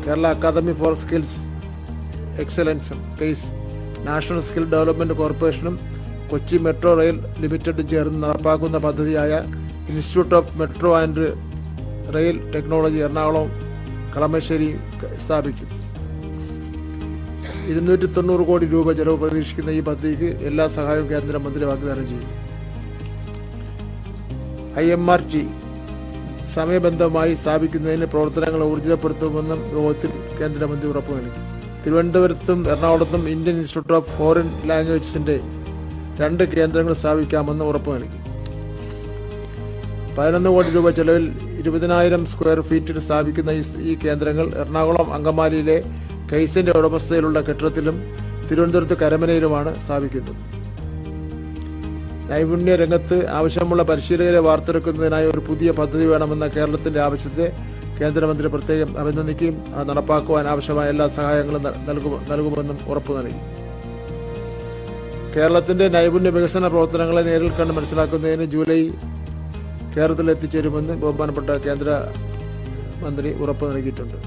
Kerala academy for skills എക്സലൻസും KASE national skill development കോർപ്പറേഷനും Kochi metro rail ലിമിറ്റഡും ചേർന്ന് നടപ്പാക്കുന്ന പദ്ധതിയായ institute of metro and rail technology Ernakulam Kalamassery സ്ഥാപിക്കും. 290 കോടി രൂപ ചെലവ് പ്രതീക്ഷിക്കുന്ന ഈ പദ്ധതിക്ക് എല്ലാ സഹായവും കേന്ദ്രമന്ത്രി വാഗ്ദാനം ചെയ്തു. IMRT സമയബന്ധമായി സ്ഥാപിക്കുന്നതിന് പ്രവർത്തനങ്ങൾ ഊർജിതപ്പെടുത്തുമെന്നും യോഗത്തിൽ കേന്ദ്രമന്ത്രി ഉറപ്പു നൽകി. തിരുവനന്തപുരത്തും എറണാകുളത്തും ഇന്ത്യൻ ഇൻസ്റ്റിറ്റ്യൂട്ട് ഓഫ് ഫോറിൻ ലാംഗ്വേജസിൻ്റെ 2 കേന്ദ്രങ്ങൾ സ്ഥാപിക്കാമെന്ന് ഉറപ്പു നൽകി. 11 കോടി രൂപ ചെലവിൽ 20,000 സ്ക്വയർ ഫീറ്റിൽ സ്ഥാപിക്കുന്ന ഈ കേന്ദ്രങ്ങൾ എറണാകുളം അങ്കമാലിയിലെ കെയ്സിൻ്റെ ഉടമസ്ഥതയിലുള്ള കെട്ടിടത്തിലും തിരുവനന്തപുരത്ത് കരമനയിലുമാണ് സ്ഥാപിക്കുന്നത്. നൈപുണ്യ രംഗത്ത് ആവശ്യമുള്ള പരിശീലകരെ വാർത്തെടുക്കുന്നതിനായി ഒരു പുതിയ പദ്ധതി വേണമെന്ന കേരളത്തിൻ്റെ ആവശ്യത്തെ കേന്ദ്രമന്ത്രി പ്രത്യേകം അഭിനന്ദിക്കുകയും അത് നടപ്പാക്കുവാൻ ആവശ്യമായ എല്ലാ സഹായങ്ങളും നൽകുമെന്നും ഉറപ്പു നൽകി. കേരളത്തിൻ്റെ നൈപുണ്യ വികസന പ്രവർത്തനങ്ങളെ നേരിൽ കണ്ട് മനസ്സിലാക്കുന്നതിന് ജൂലൈ കേരളത്തിൽ എത്തിച്ചേരുമെന്ന് ബഹുമാനപ്പെട്ട കേന്ദ്രമന്ത്രി ഉറപ്പു നൽകിയിട്ടുണ്ട്.